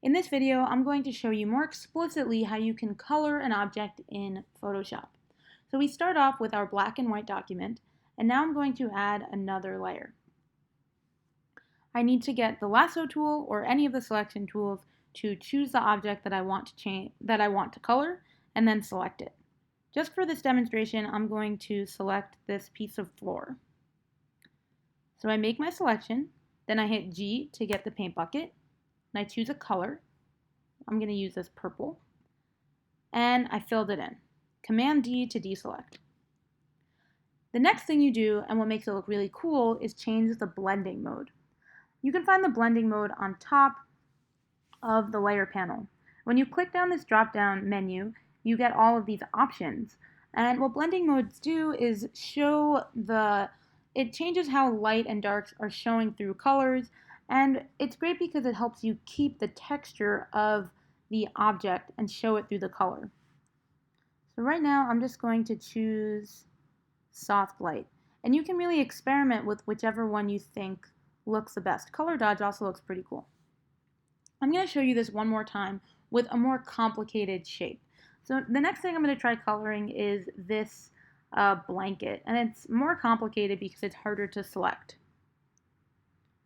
In this video, I'm going to show you more explicitly how you can color an object in Photoshop. So we start off with our black and white document, and now I'm going to add another layer. I need to get the lasso tool or any of the selection tools to choose the object that I want to color, and then select it. Just for this demonstration, I'm going to select this piece of floor. So I make my selection, then I hit G to get the paint bucket, and I choose a color. I'm going to use this purple, and I filled it in. Command D to deselect. The next thing you do, and what makes it look really cool, is change the blending mode. You can find the blending mode on top of the layer panel. When you click down this drop-down menu, you get all of these options. And what blending modes do is it changes how light and darks are showing through colors, and it's great because it helps you keep the texture of the object and show it through the color. So right now I'm just going to choose soft light, and you can really experiment with whichever one you think looks the best. Color dodge also looks pretty cool. I'm going to show you this one more time with a more complicated shape. So the next thing I'm going to try coloring is this blanket, and it's more complicated because it's harder to select.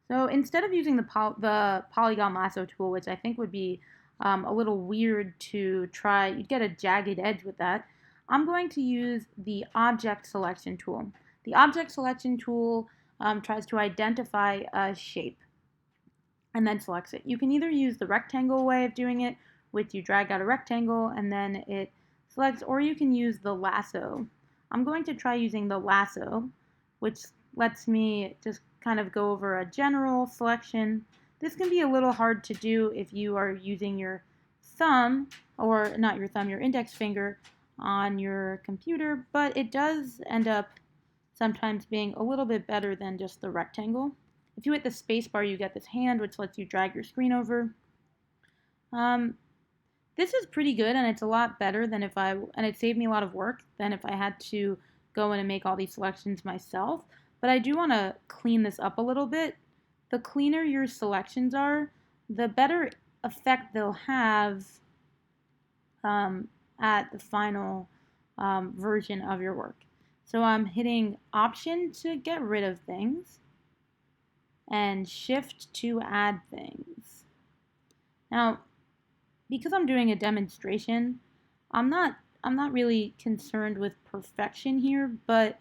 So instead of using the polygon lasso tool, which I think would be a little weird to try, you'd get a jagged edge with that, I'm going to use the object selection tool. The object selection tool tries to identify a shape and then selects it. You can either use the rectangle way of doing it, which you drag out a rectangle and then it selects, or you can use the lasso. I'm going to try using the lasso, which lets me just kind of go over a general selection. This can be a little hard to do if you are using your thumb, or not your thumb, your index finger on your computer, but it does end up sometimes being a little bit better than just the rectangle. If you hit the space bar, you get this hand, which lets you drag your screen over. This is pretty good, and it's a lot better than and it saved me a lot of work than if I had to go in and make all these selections myself. But I do want to clean this up a little bit. The cleaner your selections are, the better effect they'll have at the final version of your work. So I'm hitting Option to get rid of things, and Shift to add things. Now, because I'm doing a demonstration, I'm not really concerned with perfection here, but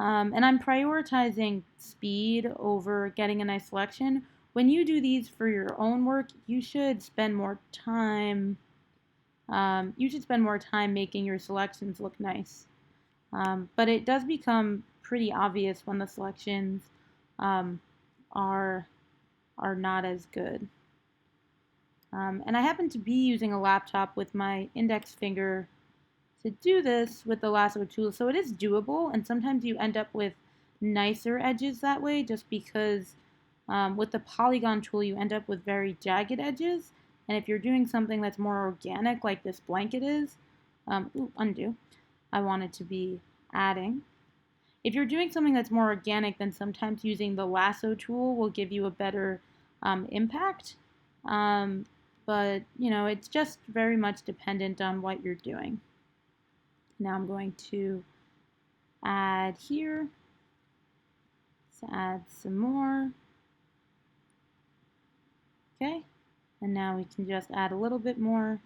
and I'm prioritizing speed over getting a nice selection. When you do these for your own work, you should spend more time. Making your selections look nice. But it does become pretty obvious when the selections are not as good. And I happen to be using a laptop with my index finger to do this with the lasso tool, so it is doable, and sometimes you end up with nicer edges that way just because with the polygon tool you end up with very jagged edges, and if you're doing something that's more organic like this blanket is, undo, I want it to be adding. If you're doing something that's more organic, then sometimes using the lasso tool will give you a better impact. But, it's just very much dependent on what you're doing. Now I'm going to add here. Let's add some more. Okay, and now we can just add a little bit more.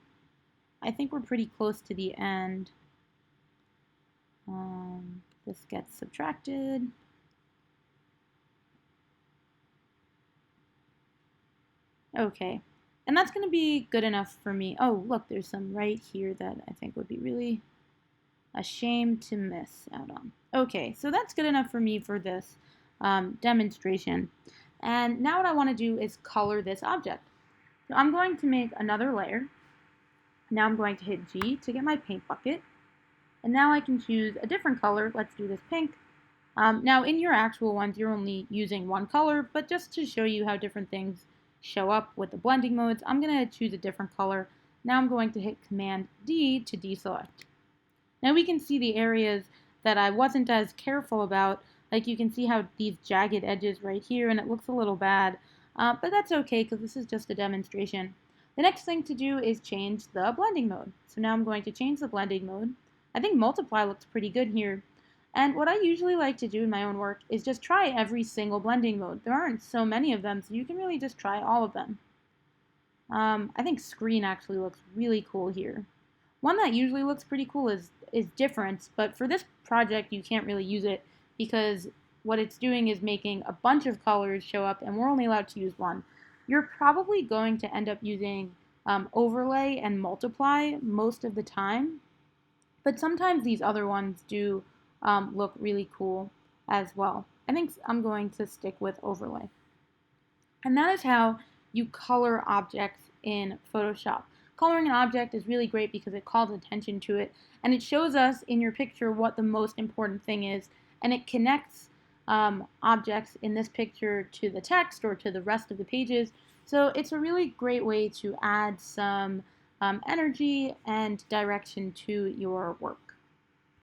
I think we're pretty close to the end. This gets subtracted. Okay, and that's going to be good enough for me. Oh, look, there's some right here that I think would be really a shame to miss out on. Okay, so that's good enough for me for this demonstration. And now what I want to do is color this object. So I'm going to make another layer. Now I'm going to hit G to get my paint bucket. And now I can choose a different color. Let's do this pink. Now in your actual ones, you're only using one color, but just to show you how different things show up with the blending modes, I'm going to choose a different color. Now I'm going to hit Command D to deselect. Now we can see the areas that I wasn't as careful about. Like you can see how these jagged edges right here, and it looks a little bad, but that's okay because this is just a demonstration. The next thing to do is change the blending mode. So now I'm going to change the blending mode. I think multiply looks pretty good here. And what I usually like to do in my own work is just try every single blending mode. There aren't so many of them, so you can really just try all of them. I think screen actually looks really cool here. One that usually looks pretty cool is difference, but for this project you can't really use it because what it's doing is making a bunch of colors show up and we're only allowed to use one. You're probably going to end up using overlay and multiply most of the time, but sometimes these other ones do look really cool as well. I think I'm going to stick with overlay. And that is how you color objects in Photoshop. Coloring an object is really great because it calls attention to it and it shows us in your picture what the most important thing is, and it connects objects in this picture to the text or to the rest of the pages. So it's a really great way to add some energy and direction to your work.